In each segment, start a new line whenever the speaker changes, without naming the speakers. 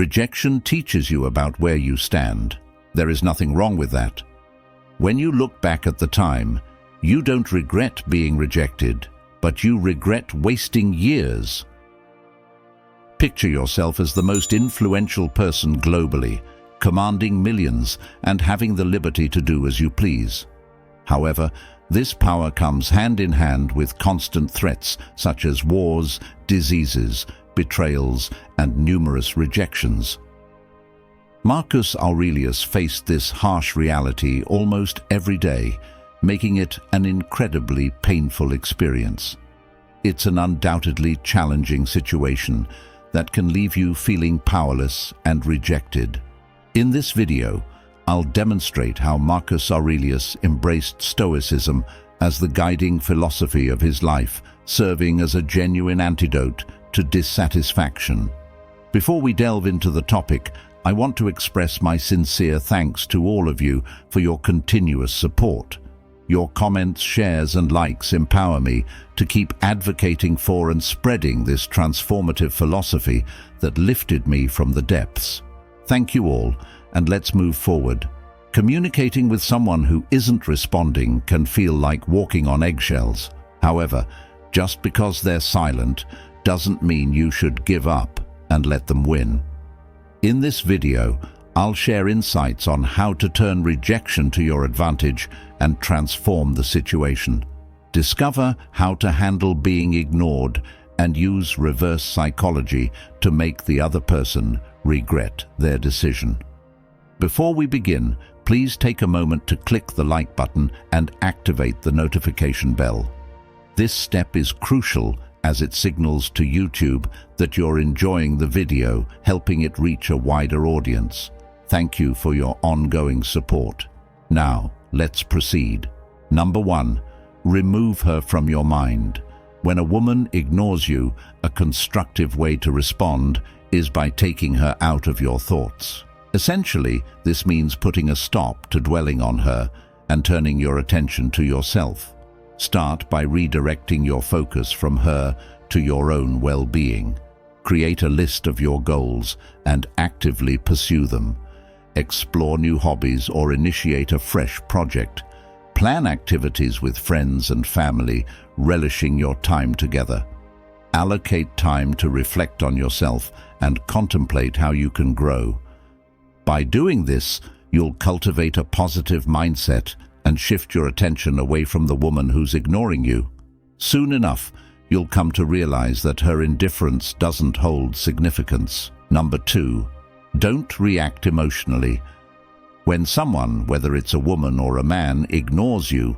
Rejection teaches you about where you stand. There is nothing wrong with that. When you look back at the time, you don't regret being rejected, but you regret wasting years. Picture yourself as the most influential person globally, commanding millions and having the liberty to do as you please. However, this power comes hand in hand with constant threats such as wars, diseases, betrayals, and numerous rejections. Marcus Aurelius faced this harsh reality almost every day, making it an incredibly painful experience. It's an undoubtedly challenging situation that can leave you feeling powerless and rejected. In this video, I'll demonstrate how Marcus Aurelius embraced Stoicism as the guiding philosophy of his life, serving as a genuine antidote to dissatisfaction. Before we delve into the topic, I want to express my sincere thanks to all of you for your continuous support. Your comments, shares, and likes empower me to keep advocating for and spreading this transformative philosophy that lifted me from the depths. Thank you all, and let's move forward. Communicating with someone who isn't responding can feel like walking on eggshells. However, just because they're silent doesn't mean you should give up and let them win. In this video, I'll share insights on how to turn rejection to your advantage and transform the situation. Discover how to handle being ignored and use reverse psychology to make the other person regret their decision. Before we begin, please take a moment to click the like button and activate the notification bell. This step is crucial as it signals to YouTube that you're enjoying the video, helping it reach a wider audience. Thank you for your ongoing support. Now, let's proceed. Number 1, remove her from your mind. When a woman ignores you, a constructive way to respond is by taking her out of your thoughts. Essentially, this means putting a stop to dwelling on her and turning your attention to yourself. Start by redirecting your focus from her to your own well-being. Create a list of your goals and actively pursue them. Explore new hobbies or initiate a fresh project. Plan activities with friends and family, relishing your time together. Allocate time to reflect on yourself and contemplate how you can grow. By doing this, you'll cultivate a positive mindset and shift your attention away from the woman who's ignoring you. Soon enough, you'll come to realize that her indifference doesn't hold significance. Number 2, don't react emotionally. When someone, whether it's a woman or a man, ignores you,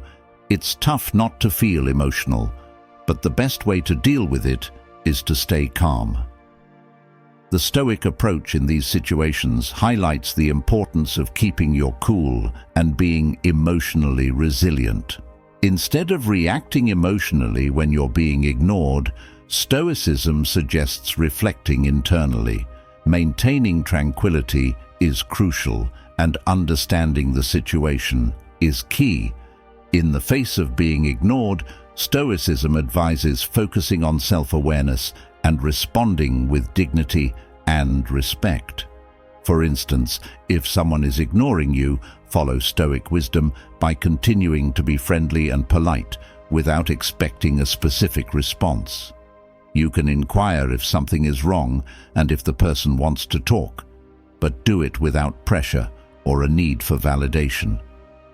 it's tough not to feel emotional, but the best way to deal with it is to stay calm. The Stoic approach in these situations highlights the importance of keeping your cool and being emotionally resilient. Instead of reacting emotionally when you're being ignored, Stoicism suggests reflecting internally. Maintaining tranquility is crucial, and understanding the situation is key. In the face of being ignored, Stoicism advises focusing on self-awareness and responding with dignity and respect. For instance, if someone is ignoring you, follow Stoic wisdom by continuing to be friendly and polite without expecting a specific response. You can inquire if something is wrong and if the person wants to talk, but do it without pressure or a need for validation.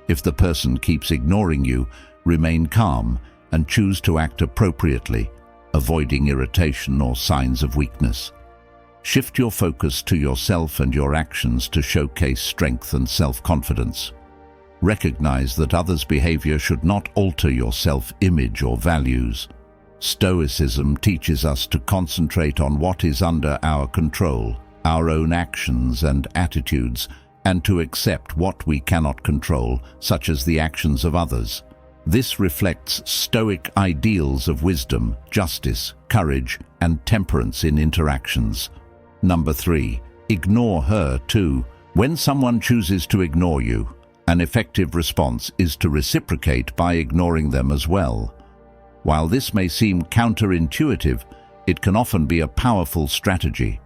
If the person keeps ignoring you, remain calm and choose to act appropriately, avoiding irritation or signs of weakness. Shift your focus to yourself and your actions to showcase strength and self-confidence. Recognize that others' behavior should not alter your self-image or values. Stoicism teaches us to concentrate on what is under our control, our own actions and attitudes, and to accept what we cannot control, such as the actions of others. This reflects Stoic ideals of wisdom, justice, courage, and temperance in interactions. Number 3, ignore her too. When someone chooses to ignore you, an effective response is to reciprocate by ignoring them as well. While this may seem counterintuitive, it can often be a powerful strategy.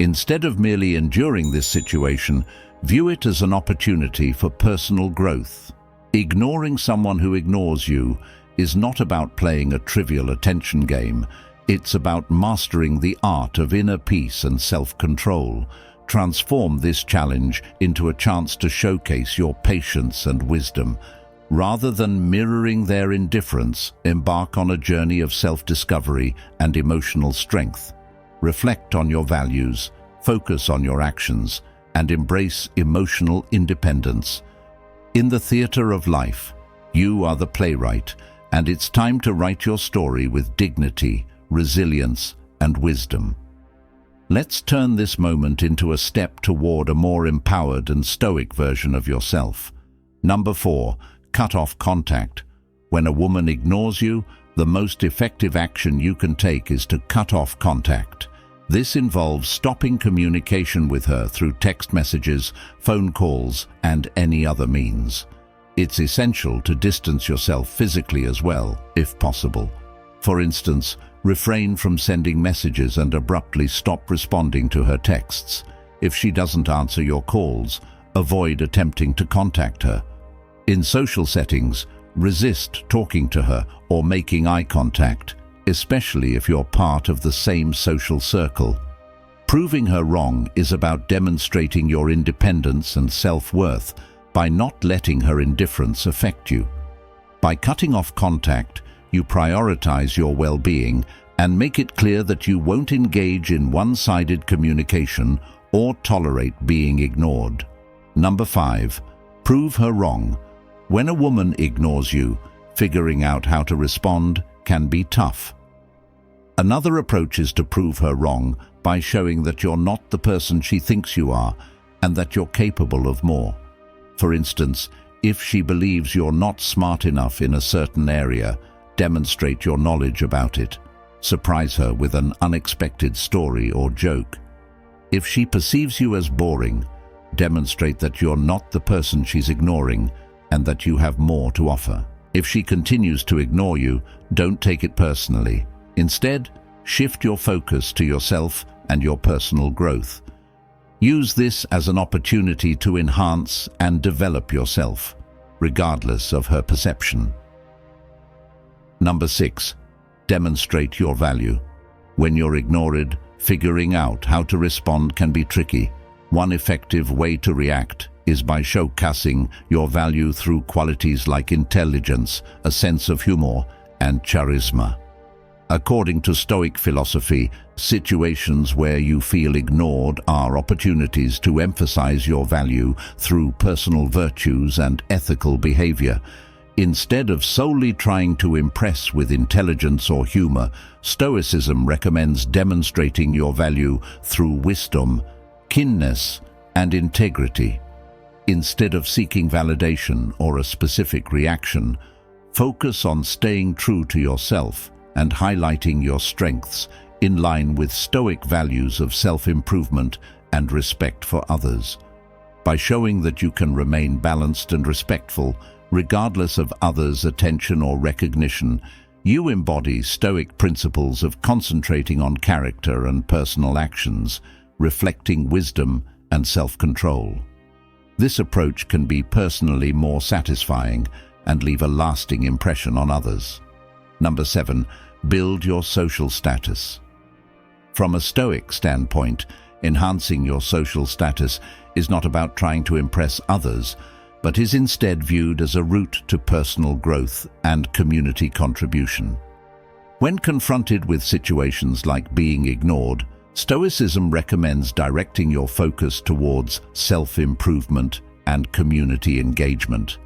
Instead of merely enduring this situation, view it as an opportunity for personal growth. Ignoring someone who ignores you is not about playing a trivial attention game. It's about mastering the art of inner peace and self-control. Transform this challenge into a chance to showcase your patience and wisdom. Rather than mirroring their indifference, embark on a journey of self-discovery and emotional strength. Reflect on your values, focus on your actions, and embrace emotional independence. In the theater of life, you are the playwright, and it's time to write your story with dignity, resilience, and wisdom. Let's turn this moment into a step toward a more empowered and stoic version of yourself. Number 4, cut off contact. When a woman ignores you, the most effective action you can take is to cut off contact. This involves stopping communication with her through text messages, phone calls, and any other means. It's essential to distance yourself physically as well, if possible. For instance, refrain from sending messages and abruptly stop responding to her texts. If she doesn't answer your calls, avoid attempting to contact her. In social settings, resist talking to her or making eye contact, especially if you're part of the same social circle. Proving her wrong is about demonstrating your independence and self-worth by not letting her indifference affect you. By cutting off contact, you prioritize your well-being and make it clear that you won't engage in one-sided communication or tolerate being ignored. Number 5, prove her wrong. When a woman ignores you, figuring out how to respond can be tough. Another approach is to prove her wrong by showing that you're not the person she thinks you are and that you're capable of more. For instance, if she believes you're not smart enough in a certain area, demonstrate your knowledge about it. Surprise her with an unexpected story or joke. If she perceives you as boring, demonstrate that you're not the person she's ignoring and that you have more to offer. If she continues to ignore you, don't take it personally. Instead, shift your focus to yourself and your personal growth. Use this as an opportunity to enhance and develop yourself, regardless of her perception. Number 6, demonstrate your value. When you're ignored, figuring out how to respond can be tricky. One effective way to react is by showcasing your value through qualities like intelligence, a sense of humor, and charisma. According to Stoic philosophy, situations where you feel ignored are opportunities to emphasize your value through personal virtues and ethical behavior. Instead of solely trying to impress with intelligence or humor, Stoicism recommends demonstrating your value through wisdom, kindness, and integrity. Instead of seeking validation or a specific reaction, focus on staying true to yourself and highlighting your strengths in line with Stoic values of self-improvement and respect for others. By showing that you can remain balanced and respectful, regardless of others' attention or recognition, you embody Stoic principles of concentrating on character and personal actions, reflecting wisdom and self-control. This approach can be personally more satisfying and leave a lasting impression on others. Number 7, build your social status. From a Stoic standpoint, enhancing your social status is not about trying to impress others, but is instead viewed as a route to personal growth and community contribution. When confronted with situations like being ignored, Stoicism recommends directing your focus towards self-improvement and community engagement.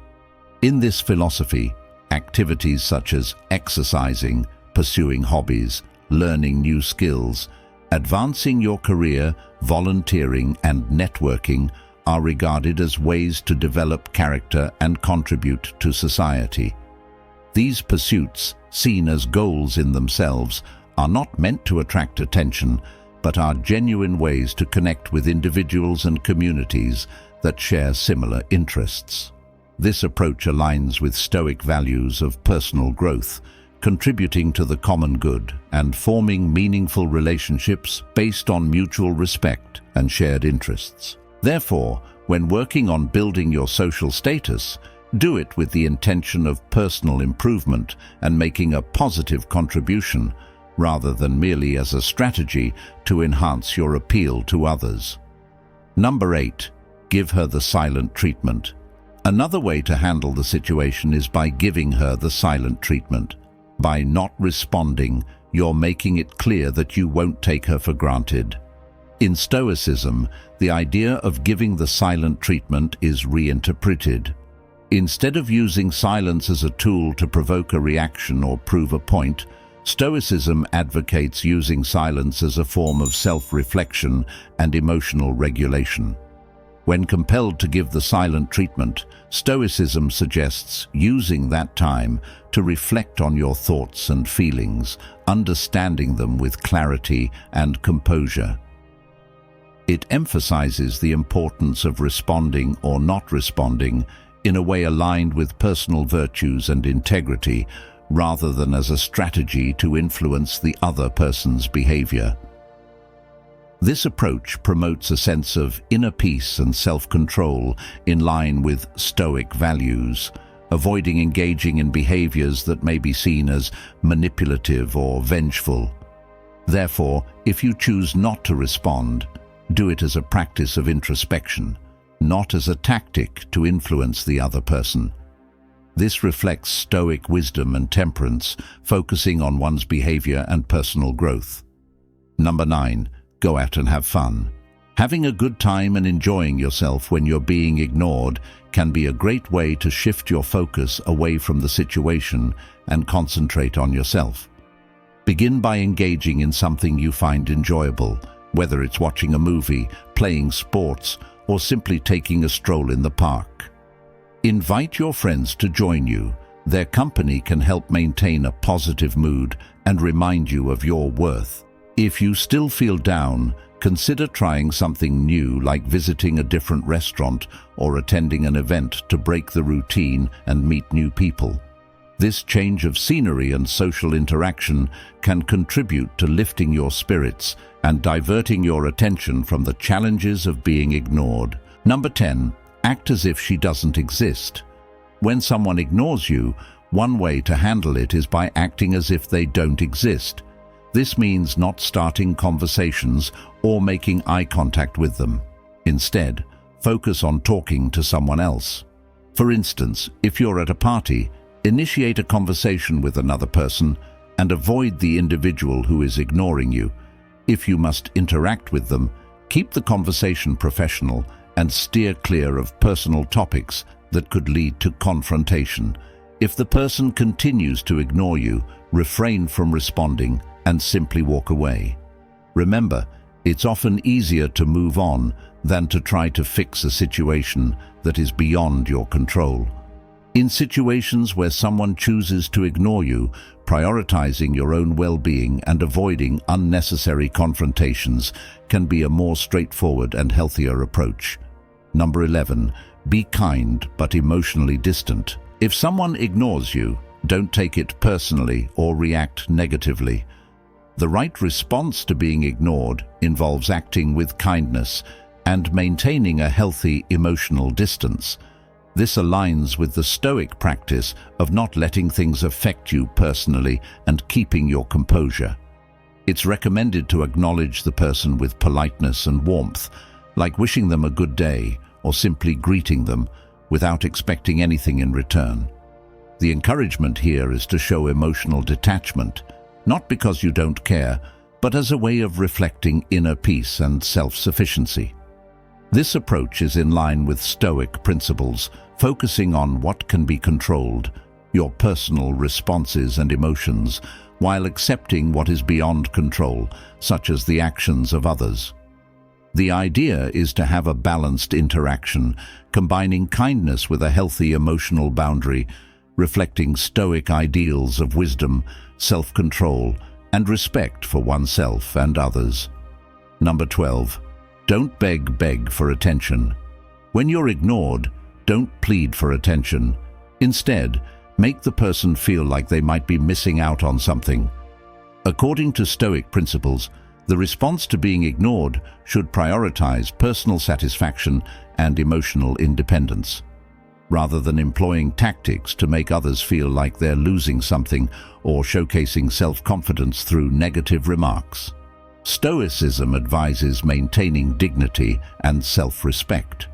In this philosophy, activities such as exercising, pursuing hobbies, learning new skills, advancing your career, volunteering, and networking are regarded as ways to develop character and contribute to society. These pursuits, seen as goals in themselves, are not meant to attract attention, but are genuine ways to connect with individuals and communities that share similar interests. This approach aligns with Stoic values of personal growth, contributing to the common good and forming meaningful relationships based on mutual respect and shared interests. Therefore, when working on building your social status, do it with the intention of personal improvement and making a positive contribution, rather than merely as a strategy to enhance your appeal to others. Number 8. Give her the silent treatment. Another way to handle the situation is by giving her the silent treatment. By not responding, you're making it clear that you won't take her for granted. In Stoicism, the idea of giving the silent treatment is reinterpreted. Instead of using silence as a tool to provoke a reaction or prove a point, Stoicism advocates using silence as a form of self-reflection and emotional regulation. When compelled to give the silent treatment, Stoicism suggests using that time to reflect on your thoughts and feelings, understanding them with clarity and composure. It emphasizes the importance of responding or not responding in a way aligned with personal virtues and integrity, rather than as a strategy to influence the other person's behavior. This approach promotes a sense of inner peace and self-control in line with Stoic values, avoiding engaging in behaviors that may be seen as manipulative or vengeful. Therefore, if you choose not to respond, do it as a practice of introspection, not as a tactic to influence the other person. This reflects Stoic wisdom and temperance, focusing on one's behavior and personal growth. Number 9. Go out and have fun. Having a good time and enjoying yourself when you're being ignored can be a great way to shift your focus away from the situation and concentrate on yourself. Begin by engaging in something you find enjoyable, whether it's watching a movie, playing sports, or simply taking a stroll in the park. Invite your friends to join you. Their company can help maintain a positive mood and remind you of your worth. If you still feel down, consider trying something new, like visiting a different restaurant or attending an event to break the routine and meet new people. This change of scenery and social interaction can contribute to lifting your spirits and diverting your attention from the challenges of being ignored. Number 10. Act as if she doesn't exist. When someone ignores you, one way to handle it is by acting as if they don't exist. This means not starting conversations or making eye contact with them. Instead, focus on talking to someone else. For instance, if you're at a party, initiate a conversation with another person and avoid the individual who is ignoring you. If you must interact with them, keep the conversation professional and steer clear of personal topics that could lead to confrontation. If the person continues to ignore you, refrain from responding and simply walk away. Remember, it's often easier to move on than to try to fix a situation that is beyond your control. In situations where someone chooses to ignore you, prioritizing your own well-being and avoiding unnecessary confrontations can be a more straightforward and healthier approach. Number 11. Be kind but emotionally distant. If someone ignores you, don't take it personally or react negatively. The right response to being ignored involves acting with kindness and maintaining a healthy emotional distance. This aligns with the Stoic practice of not letting things affect you personally and keeping your composure. It's recommended to acknowledge the person with politeness and warmth, like wishing them a good day or simply greeting them without expecting anything in return. The encouragement here is to show emotional detachment, not because you don't care, but as a way of reflecting inner peace and self-sufficiency. This approach is in line with Stoic principles, focusing on what can be controlled, your personal responses and emotions, while accepting what is beyond control, such as the actions of others. The idea is to have a balanced interaction, combining kindness with a healthy emotional boundary, reflecting Stoic ideals of wisdom, self-control, and respect for oneself and others. Number 12. Don't beg for attention. When you're ignored, don't plead for attention. Instead, Make the person feel like they might be missing out on something. According to Stoic principles, the response to being ignored should prioritize personal satisfaction and emotional independence, rather than employing tactics to make others feel like they're losing something or showcasing self-confidence through negative remarks. Stoicism advises maintaining dignity and self-respect.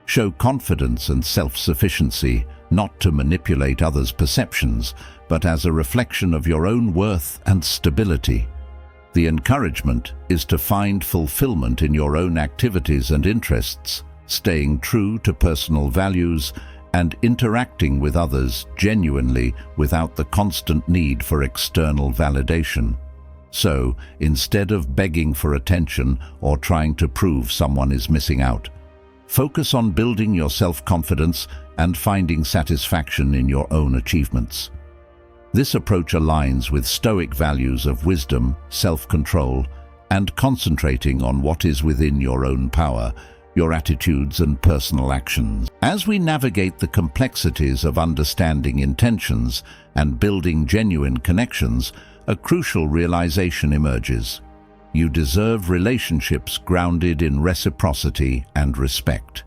Show confidence and self-sufficiency, not to manipulate others' perceptions, but as a reflection of your own worth and stability. The encouragement is to find fulfillment in your own activities and interests, staying true to personal values and interacting with others genuinely without the constant need for external validation. So, instead of begging for attention or trying to prove someone is missing out, focus on building your self-confidence and finding satisfaction in your own achievements. This approach aligns with Stoic values of wisdom, self-control, and concentrating on what is within your own power, your attitudes and personal actions. As we navigate the complexities of understanding intentions and building genuine connections, a crucial realization emerges. You deserve relationships grounded in reciprocity and respect.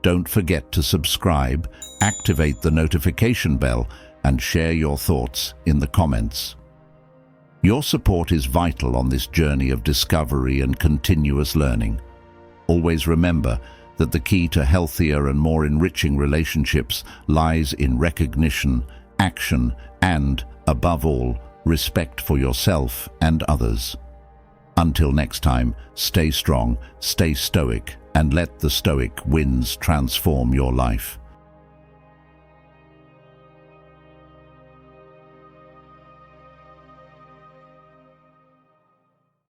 Don't forget to subscribe, activate the notification bell, and share your thoughts in the comments. Your support is vital on this journey of discovery and continuous learning. Always remember that the key to healthier and more enriching relationships lies in recognition, action, and, above all, respect for yourself and others. Until next time, stay strong, stay stoic, and let the stoic winds transform your life.